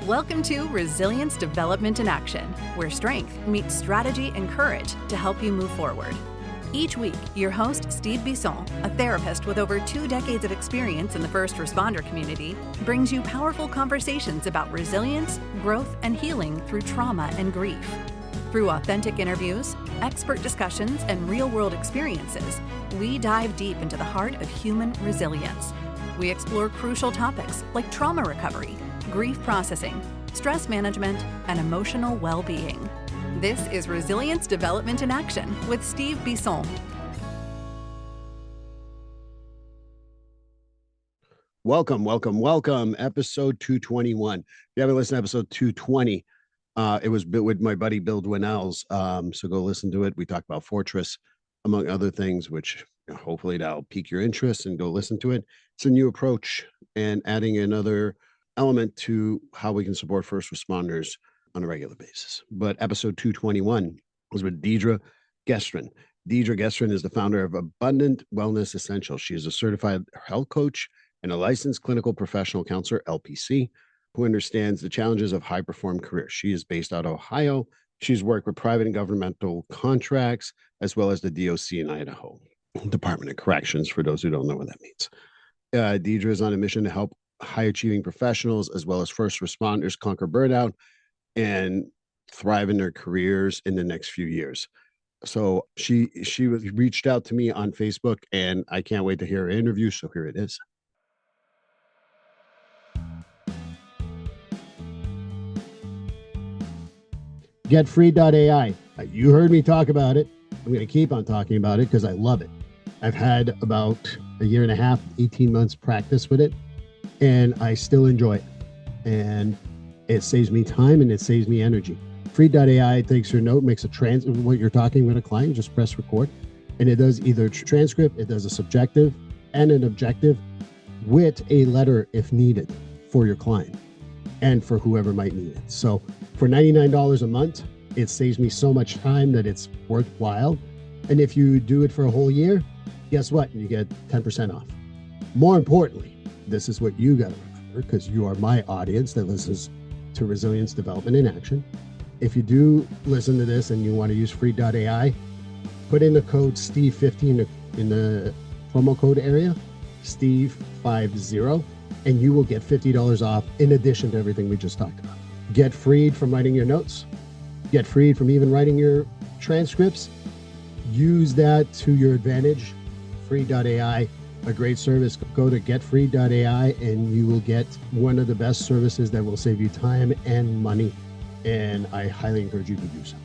Welcome to Resilience Development in Action, where strength meets strategy and courage to help you move forward. Each week, your host, Steve Bisson, a therapist with over 2 decades of experience in the first responder community, brings you powerful conversations about resilience, growth, and healing through trauma and grief. Through authentic interviews, expert discussions, and real-world experiences, we dive deep into the heart of human resilience. We explore crucial topics like trauma recovery, grief processing, stress management, and emotional well-being. This is Resilience Development in Action with Steve Bisson. Welcome. Episode 221. If you haven't listened to episode 220, it was with my buddy Bill Dwinells. So go listen to it. We talked about Fortress, among other things, which hopefully that'll pique your interest and go listen to it. It's a new approach and adding another element to how we can support first responders on a regular basis. But episode 221 was with Deidre Gestrin. Deidre Gestrin is the founder of Abundant Wellness Essentials. She is a certified health coach and a licensed clinical professional counselor, LPC, who understands the challenges of high-perform careers. She is based out of Ohio. She's worked with private and governmental contracts, as well as the DOC in Idaho, Department of Corrections, for those who don't know what that means. Deidre is on a mission to help high-achieving professionals, as well as first responders, conquer burnout and thrive in their careers in the next few years. So she reached out to me on Facebook, and I can't wait to hear her interview. So here it is. GetFree.ai. You heard me talk about it. I'm going to keep on talking about it because I love it. I've had about a year and a half, 18 months practice with it, and I still enjoy it. And it saves me time and it saves me energy. Free.ai takes your note, makes a what you're talking with a client, just press record. And it does either transcript, it does a subjective and an objective with a letter if needed for your client and for whoever might need it. So for $99 a month, it saves me so much time that it's worthwhile. And if you do it for a whole year, guess what? You get 10% off. More importantly, this is what you got to remember, because you are my audience that listens to Resilience Development in Action. If you do listen to this and you want to use free.ai, put in the code STEVE50 in the promo code area, STEVE50, and you will get $50 off in addition to everything we just talked about. Get freed from writing your notes. Get freed from even writing your transcripts. Use that to your advantage. Free.ai, a great service. Go to getfree.ai and you will get one of the best services that will save you time and money. And I highly encourage you to do so.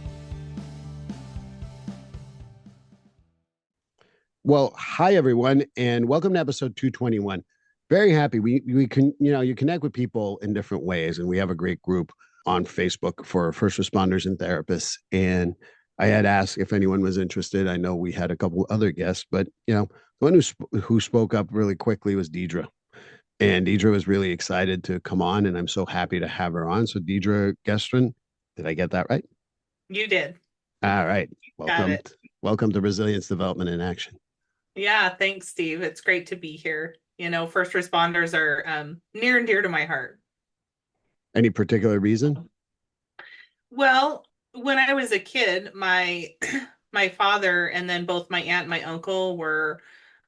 Well, hi everyone, and welcome to episode 221. Very happy. We can, you connect with people in different ways, and we have a great group on Facebook for first responders and therapists. And I had asked if anyone was interested. I know we had a couple other guests, but the one who spoke up really quickly was Deidre. And Deidre was really excited to come on, and I'm so happy to have her on. So Deidre Gestrin, did I get that right? You did. All right. Got it. Welcome to Resilience Development in Action. Yeah, thanks, Steve. It's great to be here. First responders are near and dear to my heart. Any particular reason? Well, when I was a kid, my father and then both my aunt and my uncle were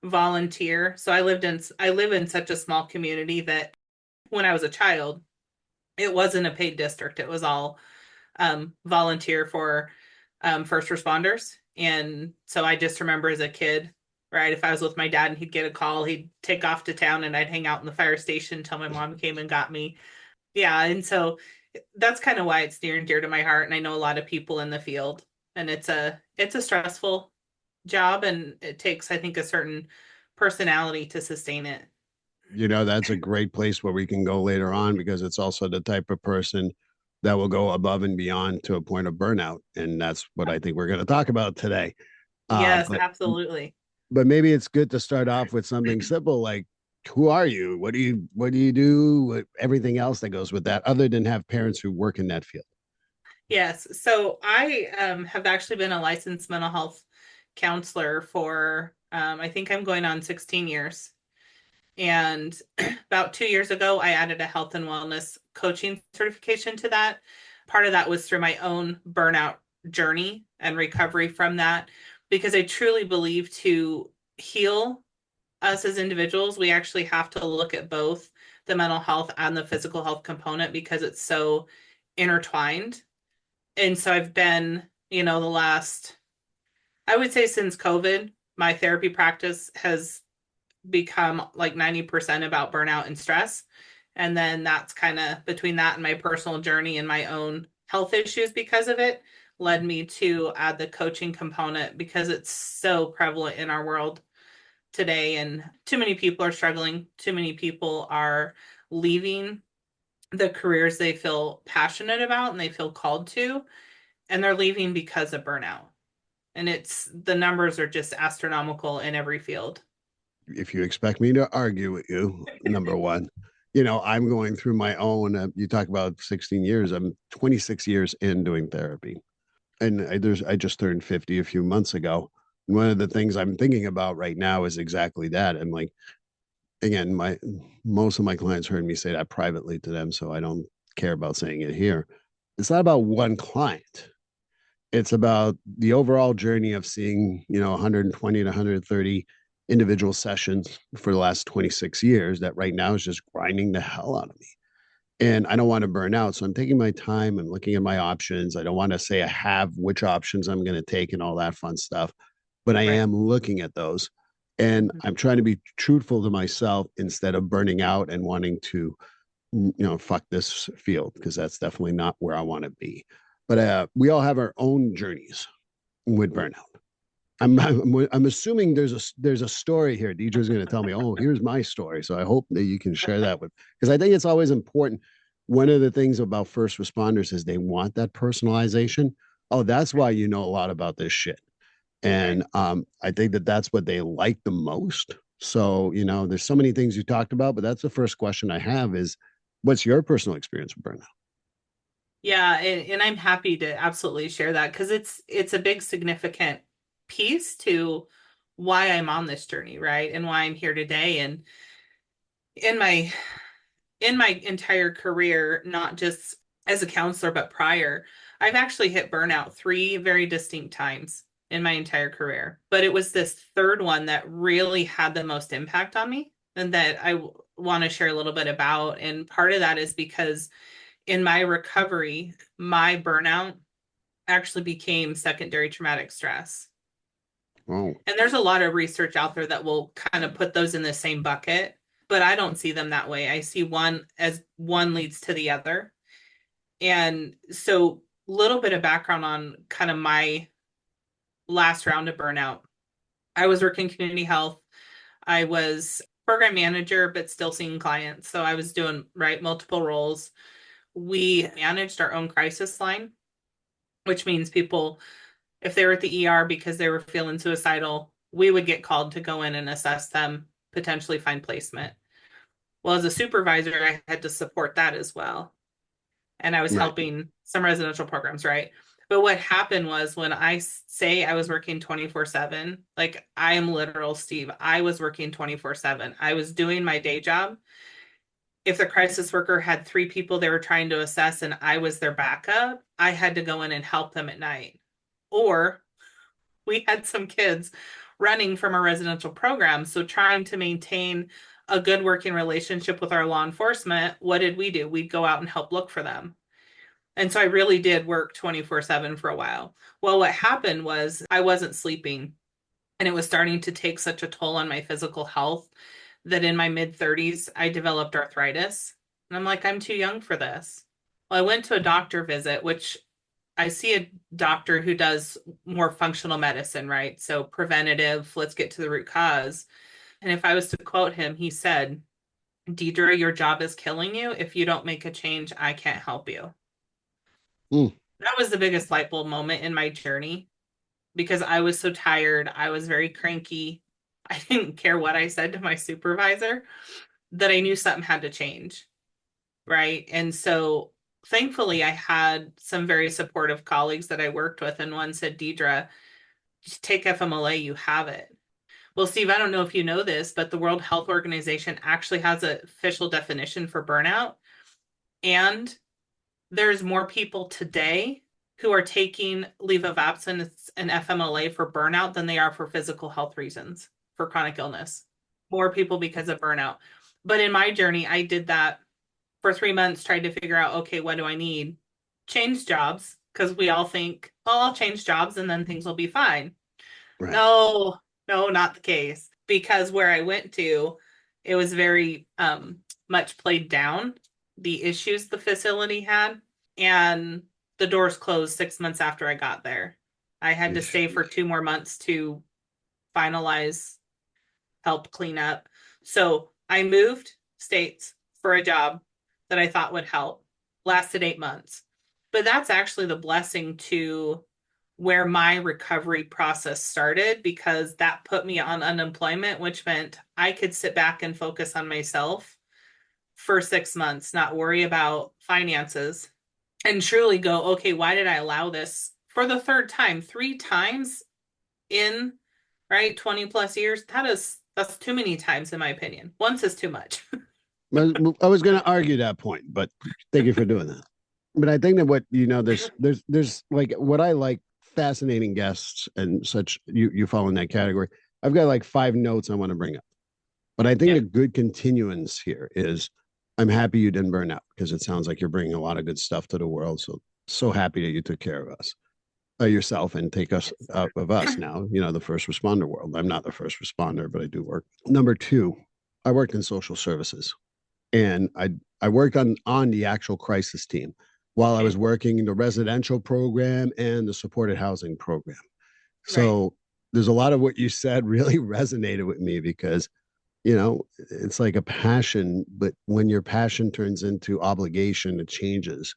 volunteer. So I live in such a small community that when I was a child, it wasn't a paid district. It was all volunteer for first responders. And so I just remember as a kid, right, if I was with my dad and he'd get a call, he'd take off to town and I'd hang out in the fire station until my mom came and got me. Yeah. And so that's kind of why it's near and dear to my heart. And I know a lot of people in the field, and it's a stressful job, and it takes, I think, a certain personality to sustain it. That's a great place where we can go later on, because it's also the type of person that will go above and beyond to a point of burnout. And that's what I think we're going to talk about today. Yes, absolutely. But maybe it's good to start off with something simple, like, who are you? What do you do? Everything else that goes with that, other than have parents who work in that field. Yes. So I have actually been a licensed mental health counselor for, I think I'm going on 16 years. And about 2 years ago, I added a health and wellness coaching certification to that. Part of that was through my own burnout journey and recovery from that, because I truly believe to heal us as individuals, we actually have to look at both the mental health and the physical health component because it's so intertwined. And so I've been, the last, I would say since COVID, my therapy practice has become like 90% about burnout and stress. And then that's kind of between that and my personal journey and my own health issues because of it led me to add the coaching component because it's so prevalent in our world today. And too many people are struggling. Too many people are leaving the careers they feel passionate about and they feel called to, and they're leaving because of burnout. And the numbers are just astronomical in every field. If you expect me to argue with you, number one, I'm going through my own, you talk about 16 years, I'm 26 years in doing therapy. And I just turned 50 a few months ago. And one of the things I'm thinking about right now is exactly that. And like, again, most of my clients heard me say that privately to them, so I don't care about saying it here. It's not about one client. It's about the overall journey of seeing, 120 to 130 individual sessions for the last 26 years that right now is just grinding the hell out of me. And I don't want to burn out. So I'm taking my time and looking at my options. I don't want to say I have which options I'm going to take and all that fun stuff, but I Right. am looking at those. And I'm trying to be truthful to myself instead of burning out and wanting to, fuck this field, because that's definitely not where I want to be. But we all have our own journeys with burnout. I'm assuming there's a story here. Deidre's going to tell me, oh, here's my story. So I hope that you can share that with, because I think it's always important. One of the things about first responders is they want that personalization. Oh, that's why you know a lot about this shit. Right. And I think that that's what they like the most. So, there's so many things you talked about, but that's the first question I have is, what's your personal experience with burnout? Yeah, and I'm happy to absolutely share that because it's a big significant piece to why I'm on this journey, right? And why I'm here today. And in my in my entire career, not just as a counselor, but prior, I've actually hit burnout three very distinct times in my entire career. But it was this third one that really had the most impact on me and that I want to share a little bit about. And part of that is because in my recovery, my burnout actually became secondary traumatic stress. Oh, And there's a lot of research out there that will kind of put those in the same bucket, but I don't see them that way. I see one as one leads to the other. And so, little bit of background on kind of my last round of burnout. I was working community health. I was program manager, but still seeing clients. So I was doing multiple roles. We managed our own crisis line, which means people, if they were at the ER because they were feeling suicidal, we would get called to go in and assess them, potentially find placement. Well, as a supervisor, I had to support that as well. And I was right. helping some residential programs, right? But what happened was when I say I was working 24/7, like I am literal Steve, I was working 24/7. I was doing my day job. If the crisis worker had three people they were trying to assess and I was their backup, I had to go in and help them at night. Or we had some kids running from a residential program. So trying to maintain a good working relationship with our law enforcement, what did we do? We'd go out and help look for them. And so I really did work 24/7 for a while. Well, what happened was I wasn't sleeping and it was starting to take such a toll on my physical health that in my mid 30s, I developed arthritis. And I'm like, I'm too young for this. Well, I went to a doctor visit, which I see a doctor who does more functional medicine, right? So preventative, let's get to the root cause. And if I was to quote him, he said, Deidre, your job is killing you. If you don't make a change, I can't help you. Mm, That was the biggest light bulb moment in my journey because I was so tired. I was very cranky. I didn't care what I said to my supervisor that I knew something had to change. Right. And so thankfully, I had some very supportive colleagues that I worked with, and one said, Deidre, just take FMLA, you have it. Well, Steve, I don't know if you know this, but the World Health Organization actually has an official definition for burnout. And there's more people today who are taking leave of absence and FMLA for burnout than they are for physical health reasons, for chronic illness. More people because of burnout. But in my journey, I did that for 3 months, tried to figure out, okay, what do I need? Change jobs, because we all think, oh, I'll change jobs and then things will be fine. Right. No, no, not the case. Because where I went to, it was very much played down, the issues the facility had. And the doors closed 6 months after I got there. I had to stay for 2 more months to finalize, help clean up. So I moved states for a job that I thought would help. Lasted 8 months. But that's actually the blessing to where my recovery process started, because that put me on unemployment, which meant I could sit back and focus on myself for 6 months, not worry about finances, and truly go, okay, why did I allow this for the third time, 3 times in, right, 20 plus years? That's too many times in my opinion. Once is too much. I was going to argue that point, but thank you for doing that. But I think that what, there's like what I like, fascinating guests and such, you fall in that category. I've got like 5 notes I want to bring up. But I think a good continuance here is I'm happy you didn't burn out, because it sounds like you're bringing a lot of good stuff to the world. So happy that you took care of us, yourself, and take us out of us now, the first responder world. I'm not the first responder, but I do work. Number 2, I worked in social services, and I worked on the actual crisis team while I was working the residential program and the supported housing program. So right. There's a lot of what you said really resonated with me, because it's like a passion, but when your passion turns into obligation, it changes.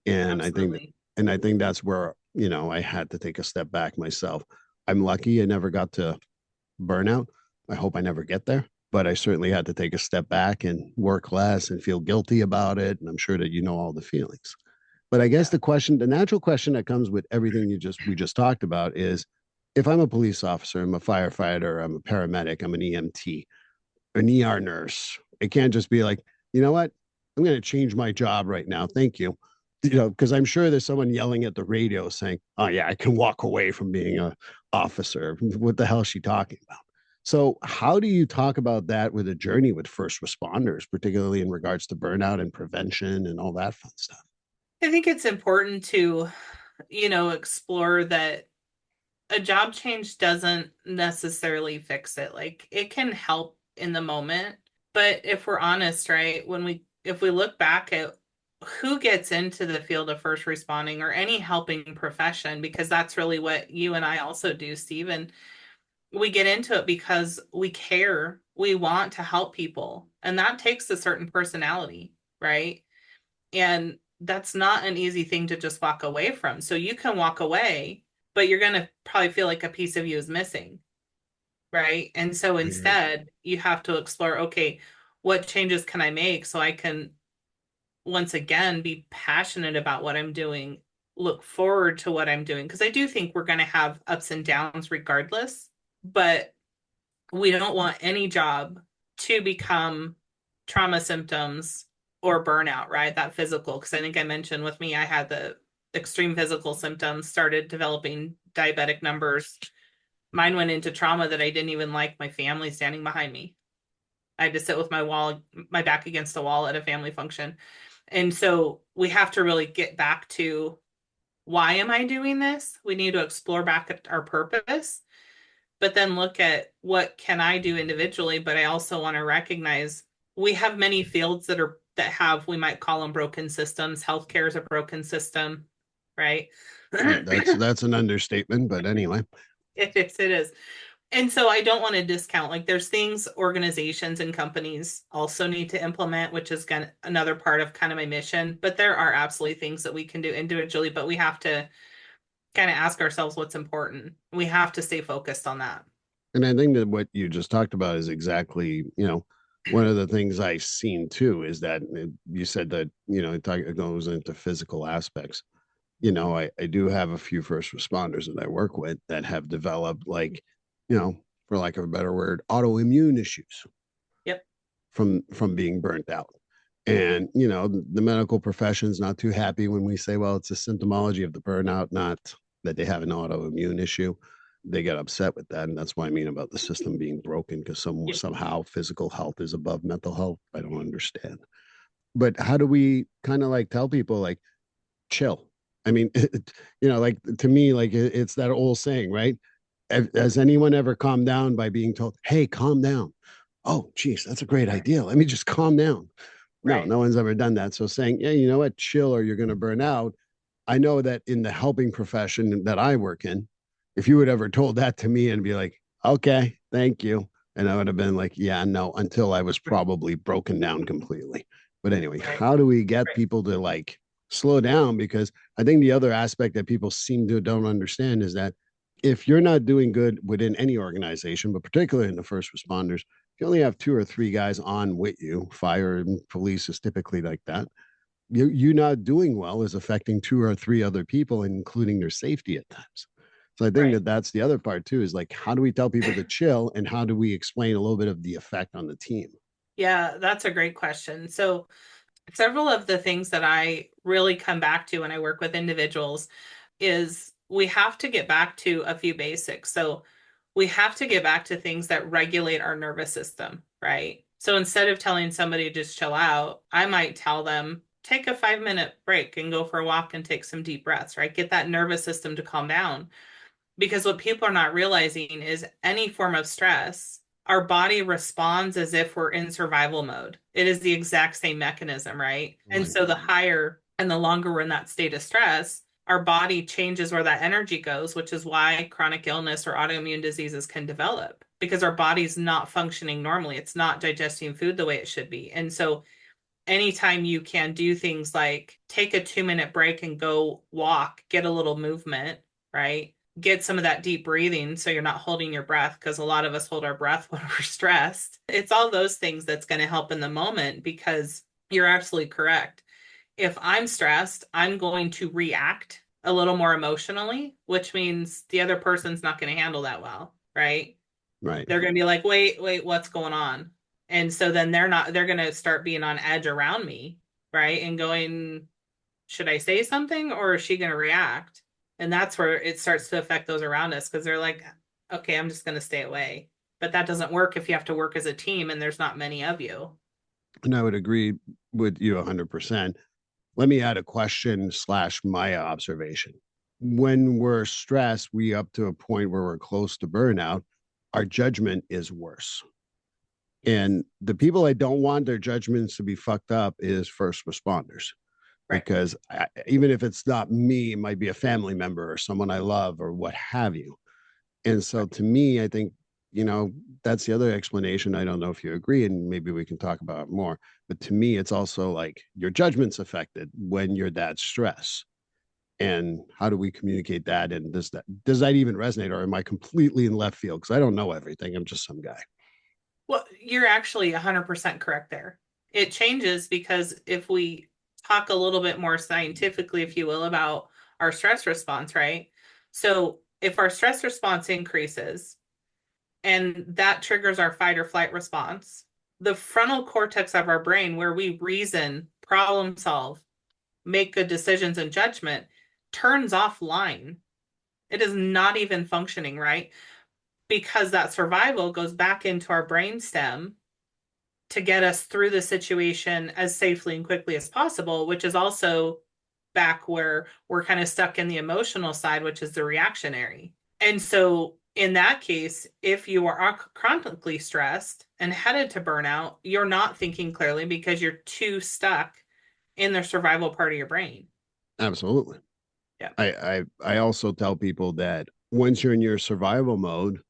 And Absolutely. I think that's where, I had to take a step back myself. I'm lucky I never got to burnout. I hope I never get there, but I certainly had to take a step back and work less and feel guilty about it. And I'm sure that all the feelings. But I guess the natural question that comes with everything we just talked about is, if I'm a police officer, I'm a firefighter, I'm a paramedic, I'm an EMT, an ER nurse. It can't just be like, you know what? I'm going to change my job right now. Thank you. Because I'm sure there's someone yelling at the radio saying, oh, yeah, I can walk away from being an officer. What the hell is she talking about? So how do you talk about that with a journey with first responders, particularly in regards to burnout and prevention and all that fun stuff? I think it's important to, explore that a job change doesn't necessarily fix it. Like, it can help in the moment, but if we're honest, right, if we look back at who gets into the field of first responding or any helping profession, because that's really what you and I also do, Steve, we get into it because we care, we want to help people, and that takes a certain personality, right? And that's not an easy thing to just walk away from. So you can walk away, but you're going to probably feel like a piece of you is missing, right? And so instead, you have to explore, okay, what changes can I make so I can once again be passionate about what I'm doing, look forward to what I'm doing? Because I do think we're going to have ups and downs regardless, but we don't want any job to become trauma symptoms or burnout, right? That physical, because I think I mentioned with me, I had the extreme physical symptoms, started developing diabetic numbers. Mine went into trauma that I didn't even like my family standing behind me. I had to sit with my back against a wall at a family function. And so we have to really get back to, why am I doing this? We need to explore back at our purpose, but then look at what can I do individually. But I also want to recognize we have many fields that have, we might call them broken systems. Healthcare is a broken system, right? That's an understatement, but anyway. It is. And so I don't want to discount, like, there's things organizations and companies also need to implement, which is another part of kind of my mission. But there are absolutely things that we can do individually, but we have to kind of ask ourselves what's important. We have to stay focused on that. And I think that what you just talked about is exactly, one of the things I've seen too, is that you said that, it goes into physical aspects. I do have a few first responders that I work with that have developed, like, for lack of a better word, autoimmune issues Yep. from being burnt out. And, you know, the medical profession's not too happy when we say, well, it's a symptomology of the burnout, not that they have an autoimmune issue. They get upset with that. And that's what I mean about the system being broken, because Yep. somehow physical health is above mental health. I don't understand. But how do we kind of like tell people, like, chill? I mean, you know, like to me, like it's that old saying, right? Has anyone ever calmed down by being told, hey, calm down? Oh, geez, that's a great idea. Let me just calm down. No, Right. no one's ever done that. So saying, yeah, you know what, chill or you're going to burn out. I know that in the helping profession that I work in, if you had ever told that to me and be like, okay, thank you. And I would have been like, yeah, no, until I was probably broken down completely. But anyway, Right. how do we get Right. people to like slow down? Because I think the other aspect that people seem to don't understand is that if you're not doing good within any organization, but particularly in the first responders, you only have 2 or 3 guys on with you. Fire and police is typically like that. You not doing well is affecting 2 or 3 other people, including their safety at times. So I think Right. that that's the other part too, is like, how do we tell people to chill and how do we explain a little bit of the effect on the team? Yeah, that's a great question. So several of the things that I really come back to when I work with individuals is we have to get back to a few basics. So we have to get back to things that regulate our nervous system, right? So instead of telling somebody to just chill out, I might tell them, take a 5-minute break and go for a walk and take some deep breaths, right? Get that nervous system to calm down. Because what people are not realizing is any form of stress, our body responds as if we're in survival mode. It is the exact same mechanism, right? And Right. so the higher and the longer we're in that state of stress, our body changes where that energy goes, which is why chronic illness or autoimmune diseases can develop because our body's not functioning normally. It's not digesting food the way it should be. And so anytime you can do things like take a 2-minute break and go walk, get a little movement, right? Get some of that deep breathing so you're not holding your breath because a lot of us hold our breath when we're stressed. It's all those things that's going to help in the moment because you're absolutely correct. If I'm stressed, I'm going to react a little more emotionally, which means the other person's not going to handle that well, right? Right. They're going to be like, wait, what's going on? And so then they're going to start being on edge around me, right? And going, should I say something or is she going to react? And that's where it starts to affect those around us because they're like, okay, I'm just going to stay away. But that doesn't work if you have to work as a team and there's not many of you. And I would agree with you 100%. Let me add a question slash my observation. When we're stressed, we up to a point where we're close to burnout, our judgment is worse. And the people I don't want their judgments to be fucked up is first responders. Right. Because even if it's not me, it might be a family member or someone I love or what have you. And so to me, I think, you know, that's the other explanation. I don't know if you agree, and maybe we can talk about it more. But to me, it's also like your judgment's affected when you're that stressed. And how do we communicate that? And does that even resonate, or am I completely in left field? Because I don't know everything. I'm just some guy. Well, you're actually 100% correct there. It changes because if we talk a little bit more scientifically, if you will, about our stress response, right? So if our stress response increases and that triggers our fight or flight response, the frontal cortex of our brain, where we reason, problem solve, make good decisions and judgment, turns offline. It is not even functioning, right? Because that survival goes back into our brainstem to get us through the situation as safely and quickly as possible, which is also back where we're kind of stuck in the emotional side, which is the reactionary. And so in that case, if you are chronically stressed and headed to burnout, you're not thinking clearly because you're too stuck in the survival part of your brain. Absolutely. Yeah. I also tell people that once you're in your survival mode,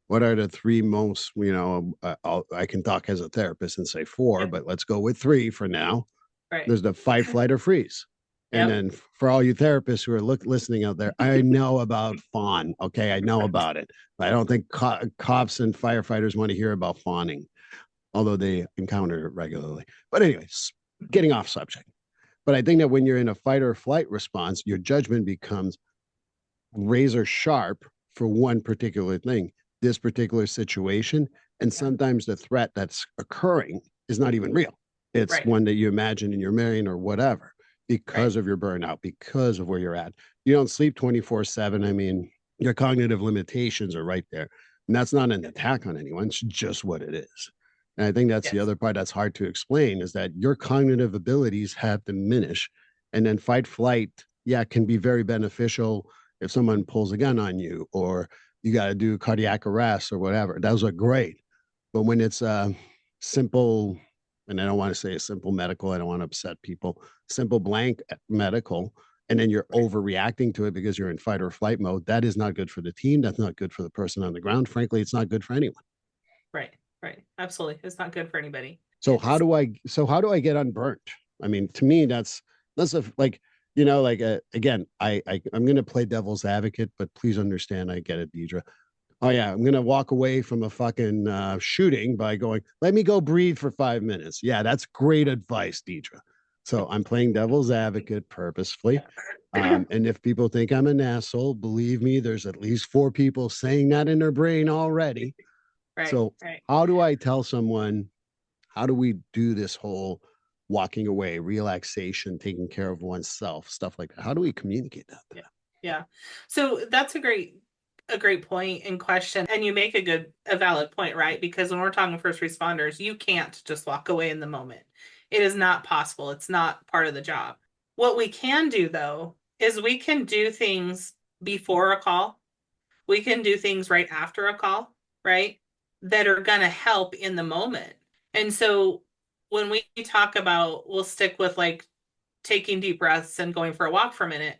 what are the 3 most, I can talk as a therapist and say 4, Yeah. but let's go with 3 for now. Right. There's the fight, flight, or freeze. And Yep. then for all you therapists who are listening out there, I know about fawn. Okay. I know about it. I don't think cops and firefighters want to hear about fawning, although they encounter it regularly. But anyways, getting off subject. But I think that when you're in a fight or flight response, your judgment becomes razor sharp for one particular thing. this particular situation. And sometimes the threat that's occurring is not even real. It's one that you imagine in your mind or whatever, because of your burnout, because of where you're at. You don't sleep 24/7. I mean, your cognitive limitations are right there. And that's not an attack on anyone. It's just what it is. And I think that's the other part that's hard to explain, is that your cognitive abilities have diminished. And then fight flight, can be very beneficial if someone pulls a gun on you, or you got to do cardiac arrest or whatever. Those are great. But when it's simple, and I don't want to say a simple medical, I don't want to upset people, simple blank medical, and then you're overreacting to it because you're in fight or flight mode, that is not good for the team. That's not good for the person on the ground. Frankly, it's not good for anyone. Right. Absolutely. It's not good for anybody. So how do I get unburnt? I mean, to me, that's like, again, I'm going to play devil's advocate, but please understand, I get it, Deidre. Oh yeah, I'm going to walk away from a fucking shooting by going, let me go breathe for 5 minutes. Yeah, that's great advice, Deidre. So I'm playing devil's advocate purposefully. And if people think I'm an asshole, believe me, there's at least 4 people saying that in their brain already. So how do I tell someone, how do we do this whole walking away, relaxation, taking care of oneself, stuff like that? How do we communicate that? Yeah. So that's a great point and question. And you make a valid point, right? Because when we're talking first responders, you can't just walk away in the moment. It is not possible. It's not part of the job. What we can do, though, is we can do things before a call. We can do things right after a call, right? That are going to help in the moment. And so when we talk about, we'll stick with like taking deep breaths and going for a walk for a minute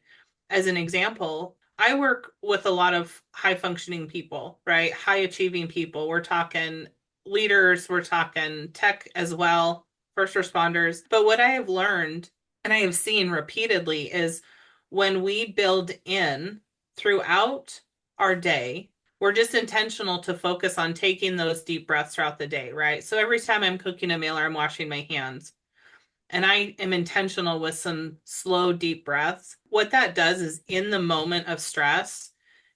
as an example. I work with a lot of high functioning people, right? High achieving people. We're talking leaders, we're talking tech as well, first responders. But what I have learned and I have seen repeatedly is when we build in throughout our day, we're just intentional to focus on taking those deep breaths throughout the day, right? So every time I'm cooking a meal or I'm washing my hands, and I am intentional with some slow, deep breaths, what that does is in the moment of stress,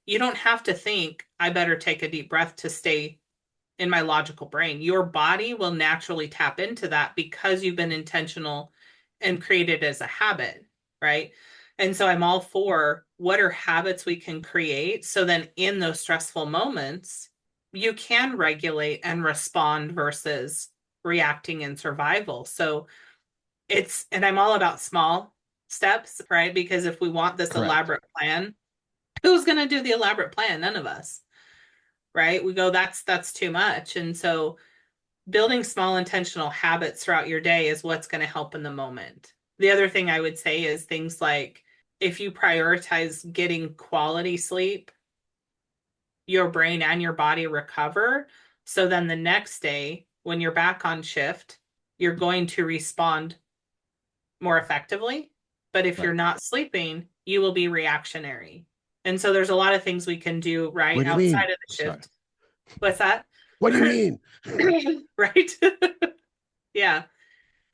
you don't have to think, I better take a deep breath to stay in my logical brain. Your body will naturally tap into that because you've been intentional and created as a habit, right? And so I'm all for what are habits we can create so then in those stressful moments, you can regulate and respond versus reacting in survival. So and I'm all about small steps, right? Because if we want this elaborate plan, who's going to do the elaborate plan? None of us, right? We go, that's too much. And so building small intentional habits throughout your day is what's going to help in the moment. The other thing I would say is things like if you prioritize getting quality sleep, your brain and your body recover. So then the next day, when you're back on shift, you're going to respond more effectively. But if you're not sleeping, you will be reactionary. And so there's a lot of things we can do outside of the shift. What's that? What do you mean? Right. Yeah.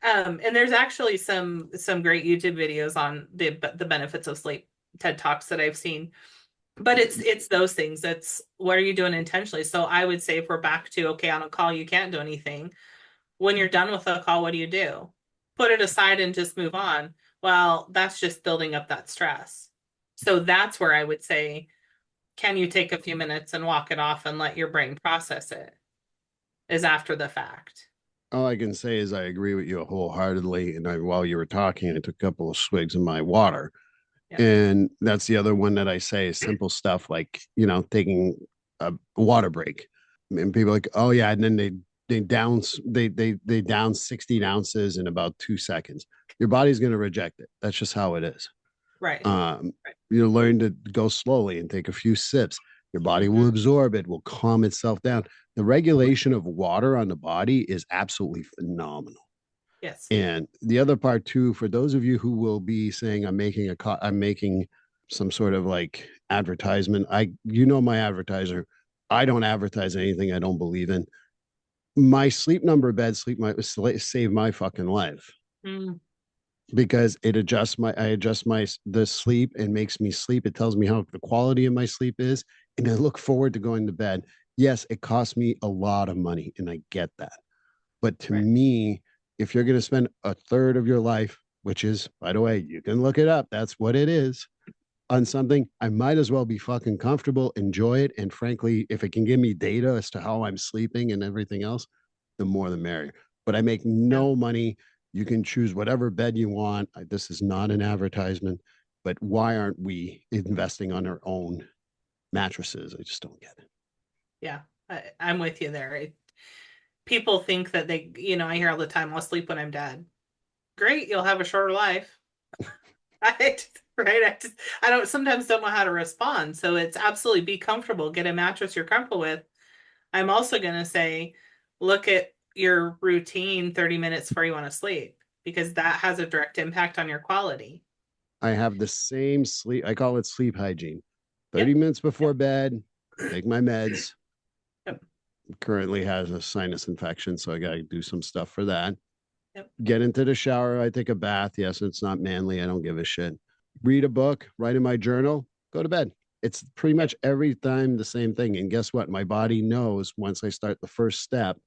And there's actually some great YouTube videos on the benefits of sleep, TED Talks that I've seen. But it's those things. It's what are you doing intentionally? So I would say if we're back to, okay, on a call, you can't do anything. When you're done with a call, what do? Put it aside and just move on. Well, that's just building up that stress. So that's where I would say, can you take a few minutes and walk it off and let your brain process it? Is after the fact. All I can say is I agree with you wholeheartedly. And while you were talking, I took a couple of swigs of my water. Yeah. And that's the other one that I say is simple stuff like, taking a water break. And people are like, oh yeah. And then they down 16 ounces in about 2 seconds. Your body's going to reject it. That's just how it is. Right. You learn to go slowly and take a few sips. Your body will absorb it, will calm itself down. The regulation of water on the body is absolutely phenomenal. Yes. And the other part too, for those of you who will be saying, I'm making some sort of like advertisement. My advertiser, I don't advertise anything I don't believe in. My sleep number bed save my fucking life. Because I adjust the sleep and makes me sleep. It tells me how the quality of my sleep is. And I look forward to going to bed. Yes, it costs me a lot of money, and I get that. But to Right. me, if you're going to spend a third of your life, which is, by the way, you can look it up, that's what it is, on something, I might as well be fucking comfortable, enjoy it. And frankly, if it can give me data as to how I'm sleeping and everything else, the more the merrier. But I make Yeah. no money. You can choose whatever bed you want. This is not an advertisement, but why aren't we investing on our own mattresses? I just don't get it. Yeah. I'm with you there. People think that I hear all the time, I'll sleep when I'm dead. Great, you'll have a shorter life. Right? I don't sometimes don't know how to respond. So it's absolutely be comfortable, get a mattress you're comfortable with. I'm also going to say, look at your routine 30 minutes before you want to sleep, because that has a direct impact on your quality. I have the same sleep. I call it sleep hygiene. 30 Yep. minutes before Yep. bed, take my meds. Yep. Currently has a sinus infection, so I got to do some stuff for that. Yep. Get into the shower. I take a bath. Yes, it's not manly. I don't give a shit. Read a book, write in my journal, go to bed. It's pretty Yep. much every time the same thing. And guess what? My body knows once I start the first step,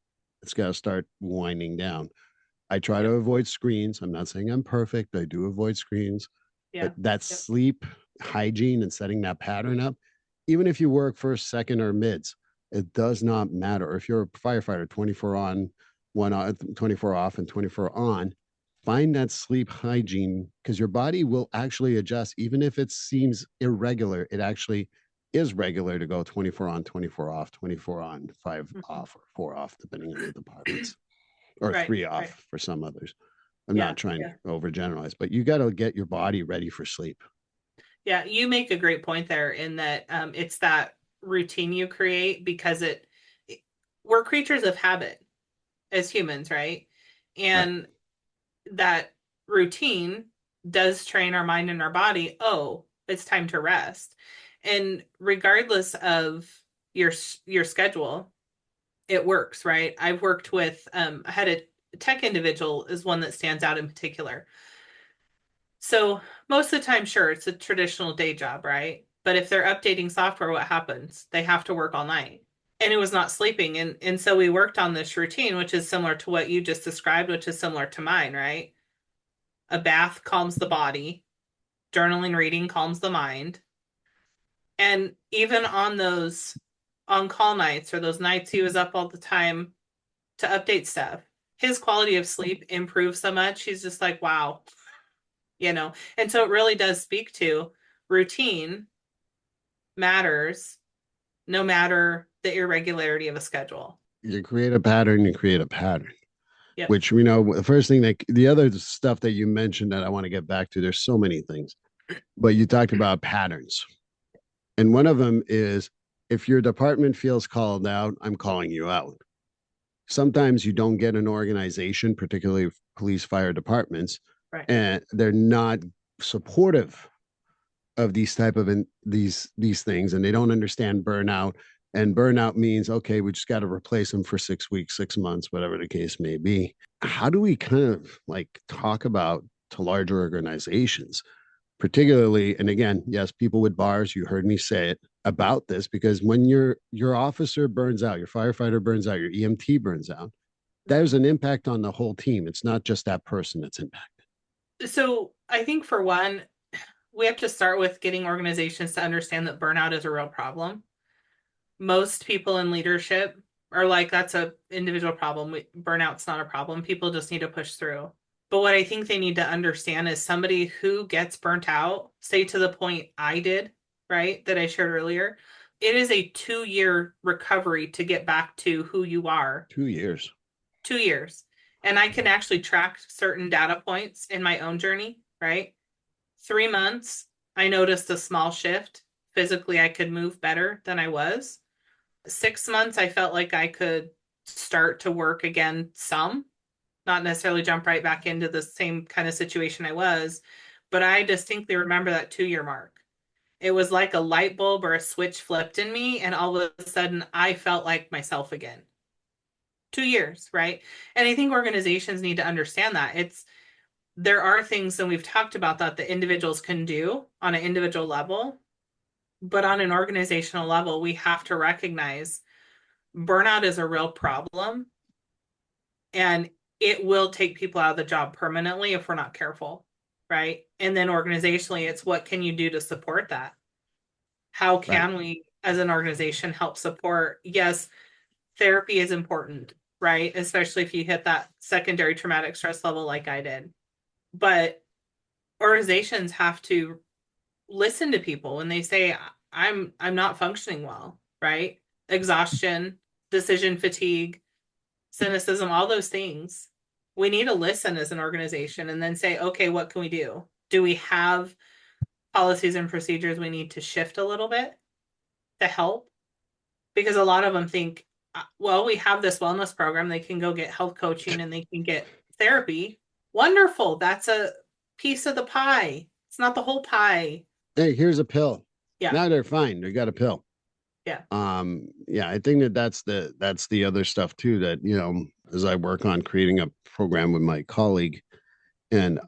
it's got to start winding down. I try to Yep. avoid screens. I'm not saying I'm perfect. I do avoid screens, but Yeah. that Yep. sleep hygiene and setting that pattern up, even if you work first, second, or mids, it does not matter. If you're a firefighter, 24 on, one on, 24 off, and 24 on, find that sleep hygiene because your body will actually adjust. Even if it seems irregular, it actually is regular to go 24 on, 24 off, 24 on, 5 Mhm. off, or 4 off, depending on the departments, or Right. 3 Right. off for some others. I'm Yeah. not trying Yeah. to overgeneralize, but you got to get your body ready for sleep. Yeah. You make a great point there in that it's that routine you create because we're creatures of habit as humans, right? Right. And that routine does train our mind and our body. Oh, it's time to rest. And regardless of your your schedule, it works, right? I've worked with I had a tech individual is one that stands out in particular. So most of the time, sure, it's a traditional day job, right? But if they're updating software, what happens? They have to work all night. And it was not sleeping. And so we worked on this routine, which is similar to what you just described, which is similar to mine, right? A bath calms the body, journaling, reading calms the mind. And even on those on call nights or those nights he was up all the time to update stuff, his quality of sleep improved so much. He's just like, wow, you know. And so it really does speak to routine matters no matter the irregularity of a schedule. You create a pattern, you create a pattern, Yep. which, the first thing that the other stuff that you mentioned that I want to get back to, there's so many things, but you talked about patterns. And one of them is if your department feels called out, I'm calling you out. Sometimes you don't get an organization, particularly police, fire departments, Right. and they're not supportive of these type of these things, and they don't understand burnout. And burnout means, okay, we just got to replace them for 6 weeks, 6 months, whatever the case may be. How do we kind of like talk about to larger organizations, particularly, and again, yes, people with bars, you heard me say it about this, because when your officer burns out, your firefighter burns out, your EMT burns out, there's an impact on the whole team. It's not just that person that's impacted. So I think for one, we have to start with getting organizations to understand that burnout is a real problem. Most people in leadership are like, that's a individual problem. Burnout's not a problem. People just need to push through. But what I think they need to understand is somebody who gets burnt out, say to the point I did, right, that I shared earlier, it is a 2-year recovery to get back to who you are. 2 years. 2 years. And I can actually track certain data points in my own journey, right? 3 months, I noticed a small shift. Physically, I could move better than I was. 6 months, I felt like I could start to work again some, not necessarily jump right back into the same kind of situation I was. But I distinctly remember that 2-year mark. It was like a light bulb or a switch flipped in me, and all of a sudden I felt like myself again. 2 years, right? And I think organizations need to understand that. There are things, and we've talked about that individuals can do on an individual level, but on an organizational level, we have to recognize burnout is a real problem, and it will take people out of the job permanently if we're not careful, right? And then organizationally, it's what can you do to support that? How Right. can we, as an organization, help support? Yes, therapy is important, right? Especially if you hit that secondary traumatic stress level like I did. But organizations have to listen to people when they say, I'm not functioning well, right? Exhaustion, decision fatigue, cynicism, all those things. We need to listen as an organization and then say, okay, what can we do? Do we have policies and procedures we need to shift a little bit to help? Because a lot of them think, well, we have this wellness program. They can go get health coaching and they can get therapy. Wonderful. That's a piece of the pie. It's not the whole pie. Hey, here's a pill. Yeah. Now they're fine. They got a pill. Yeah. Yeah, I think that that's the other stuff too, that, you know, as I work on creating a program with my colleague and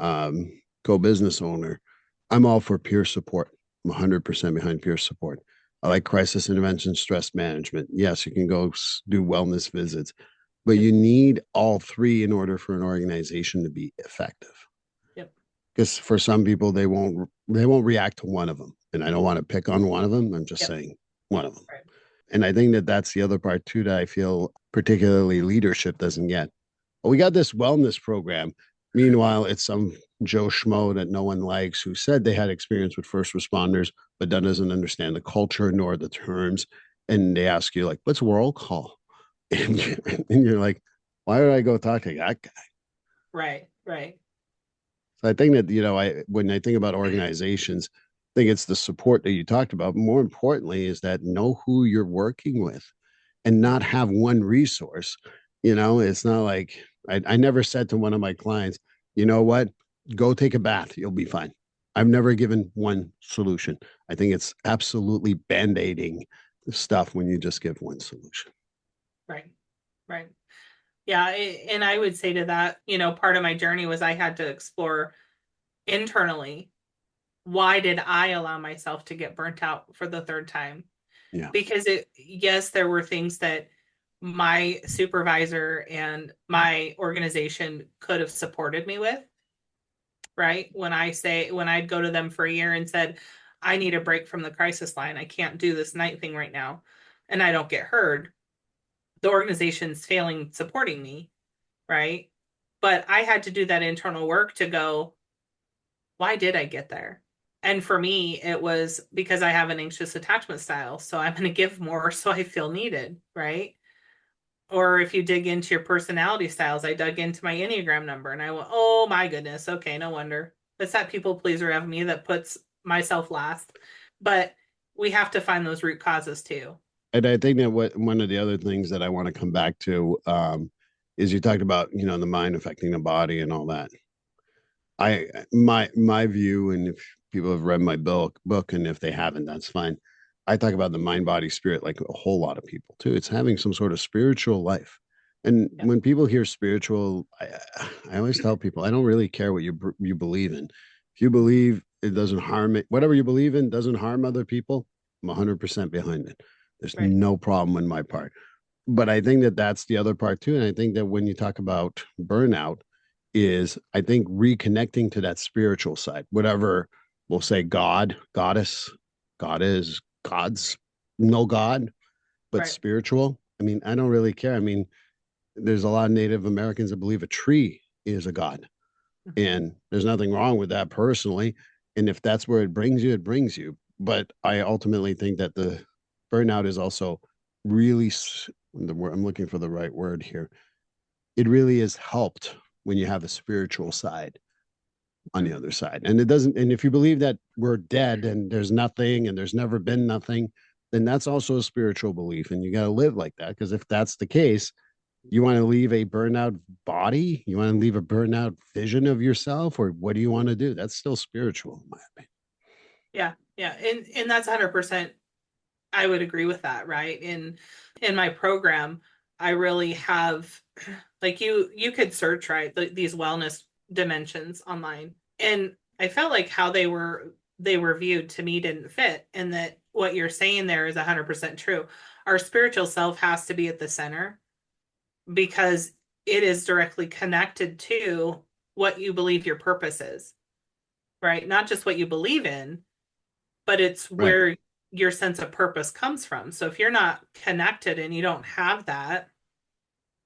co-business owner, I'm all for peer support. I'm 100% behind peer support. I like crisis intervention, stress management. Yes, you can go do wellness visits, but Yep. you need all three in order for an organization to be effective. Yep. Because for some people, they won't react to one of them, and I don't want to pick on one of them. I'm just Yep. saying one of them. Right. And I think that that's the other part too, that I feel particularly leadership doesn't get. Well, we got this wellness program. Meanwhile, it's some Joe Schmo that no one likes who said they had experience with first responders, but doesn't understand the culture nor the terms. And they ask you, like, what's roll call? And you're like, why did I go talk to that guy? Right. Right. So I think that, you know, when I think about organizations, I think it's the support that you talked about. More importantly, is that know who you're working with and not have one resource. You know, it's not like I never said to one of my clients, you know what, go take a bath, you'll be fine. I've never given one solution. I think it's absolutely band-aiding stuff when you just give one solution. Right. Right. Yeah. And I would say to that, part of my journey was I had to explore internally, why did I allow myself to get burnt out for the third time? Yeah. Because yes, there were things that my supervisor and my organization could have supported me with, right? When I'd go to them for a year and said, I need a break from the crisis line. I can't do this night thing right now. And I don't get heard. The organization's failing supporting me, right? But I had to do that internal work to go, why did I get there? And for me, it was because I have an anxious attachment style. So I'm going to give more so I feel needed, right? Or if you dig into your personality styles, I dug into my Enneagram number and I went, oh my goodness, okay, no wonder. It's that people pleaser of me that puts myself last. But we have to find those root causes too. And I think that one of the other things that I want to come back to is you talked about, you know, the mind affecting the body and all that. My view, and if people have read my book, and if they haven't, that's fine. I talk about the mind, body, spirit, like a whole lot of people too. It's having some sort of spiritual life. And Yeah. when people hear spiritual, I always tell people, I don't really care what you believe in. If you believe it doesn't harm it, whatever you believe in doesn't harm other people, I'm 100% behind it. There's Right. no problem on my part. But I think that that's the other part too. And I think that when you talk about burnout, is I think reconnecting to that spiritual side, whatever we'll say, God, goddess, God is God's, no God, but Right. spiritual. I mean, I don't really care. I mean, there's a lot of Native Americans that believe a tree is a God, and there's nothing wrong with that personally. And if that's where it brings you, it brings you. But I ultimately think that the burnout is also really, I'm looking for the right word here. It really is helped when you have a spiritual side on the other side. And it doesn't, and if you believe that we're dead and there's nothing and there's never been nothing, then that's also a spiritual belief. And you got to live like that. Because if that's the case, you want to leave a burnout body, you want to leave a burnout vision of yourself, or what do you want to do? That's still spiritual, in my opinion. Yeah. Yeah. And that's 100%. I would agree with that, right? In my program, I really have, like, you could search, right, these wellness dimensions online. And I felt like how they were they were viewed to me didn't fit, and that what you're saying there is 100% true. Our spiritual self has to be at the center because it is directly connected to what you believe your purpose is, right? Not just what you believe in, but it's Right. where your sense of purpose comes from. So if you're not connected and you don't have that,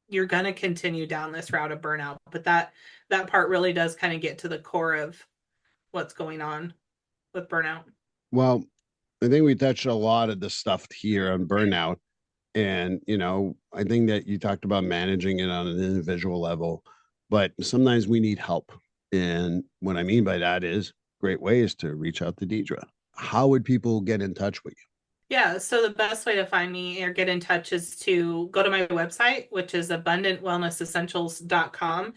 you're going to continue down this route of burnout. But that part really does kind of get to the core of what's going on with burnout. Well, I think we touched a lot of the stuff here on burnout. And, I think that you talked about managing it on an individual level, but sometimes we need help. And what I mean by that is great ways to reach out to Deidre. How would people get in touch with you? Yeah, so the best way to find me or get in touch is to go to my website, which is abundantwellnessessentials.com.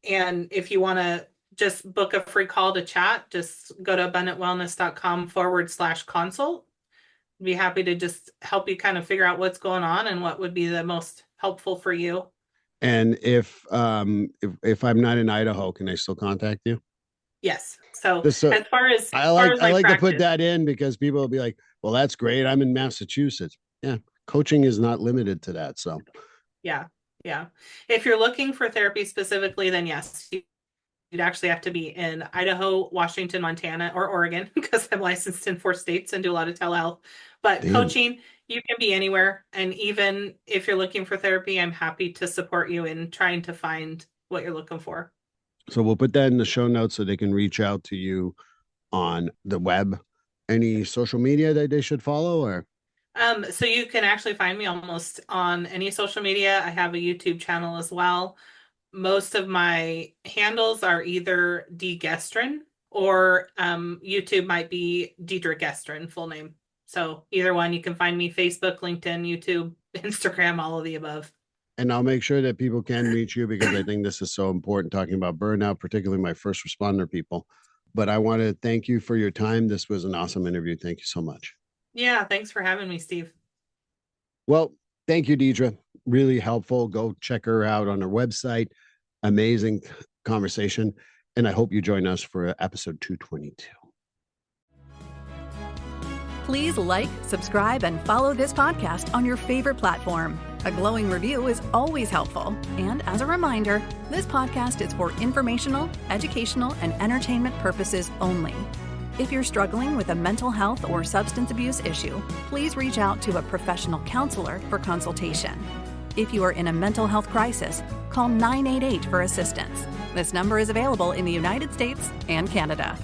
And if you want to just book a free call to chat, just go to abundantwellness.com/consult. Be happy to just help you kind of figure out what's going on and what would be the most helpful for you. And if I'm not in Idaho, can I still contact you? Yes. So Just as far as I like to put practice, that in because people will be like, well, that's great. I'm in Massachusetts. Yeah. Coaching is not limited to that. So yeah. If you're looking for therapy specifically, then yes, you'd actually have to be in Idaho, Washington, Montana, or Oregon because I'm licensed in 4 states and do a lot of telehealth. But Damn. Coaching, you can be anywhere. And even if you're looking for therapy, I'm happy to support you in trying to find what you're looking for. So we'll put that in the show notes so they can reach out to you on the web. Any social media that they should follow or? So you can actually find me almost on any social media. I have a YouTube channel as well. Most of my handles are either D Gestrin or YouTube might be Deidre Gestrin, full name. So either one, you can find me Facebook, LinkedIn, YouTube, Instagram, all of the above. And I'll make sure that people can reach you because I think this is so important talking about burnout, particularly my first responder people. But I want to thank you for your time. This was an awesome interview. Thank you so much. Yeah, thanks for having me, Steve. Well, thank you, Deidre. Really helpful. Go check her out on her website. Amazing conversation. And I hope you join us for episode 222. Please like, subscribe, and follow this podcast on your favorite platform. A glowing review is always helpful. And as a reminder, this podcast is for informational, educational, and entertainment purposes only. If you're struggling with a mental health or substance abuse issue, please reach out to a professional counselor for consultation. If you are in a mental health crisis, call 988 for assistance. This number is available in the United States and Canada.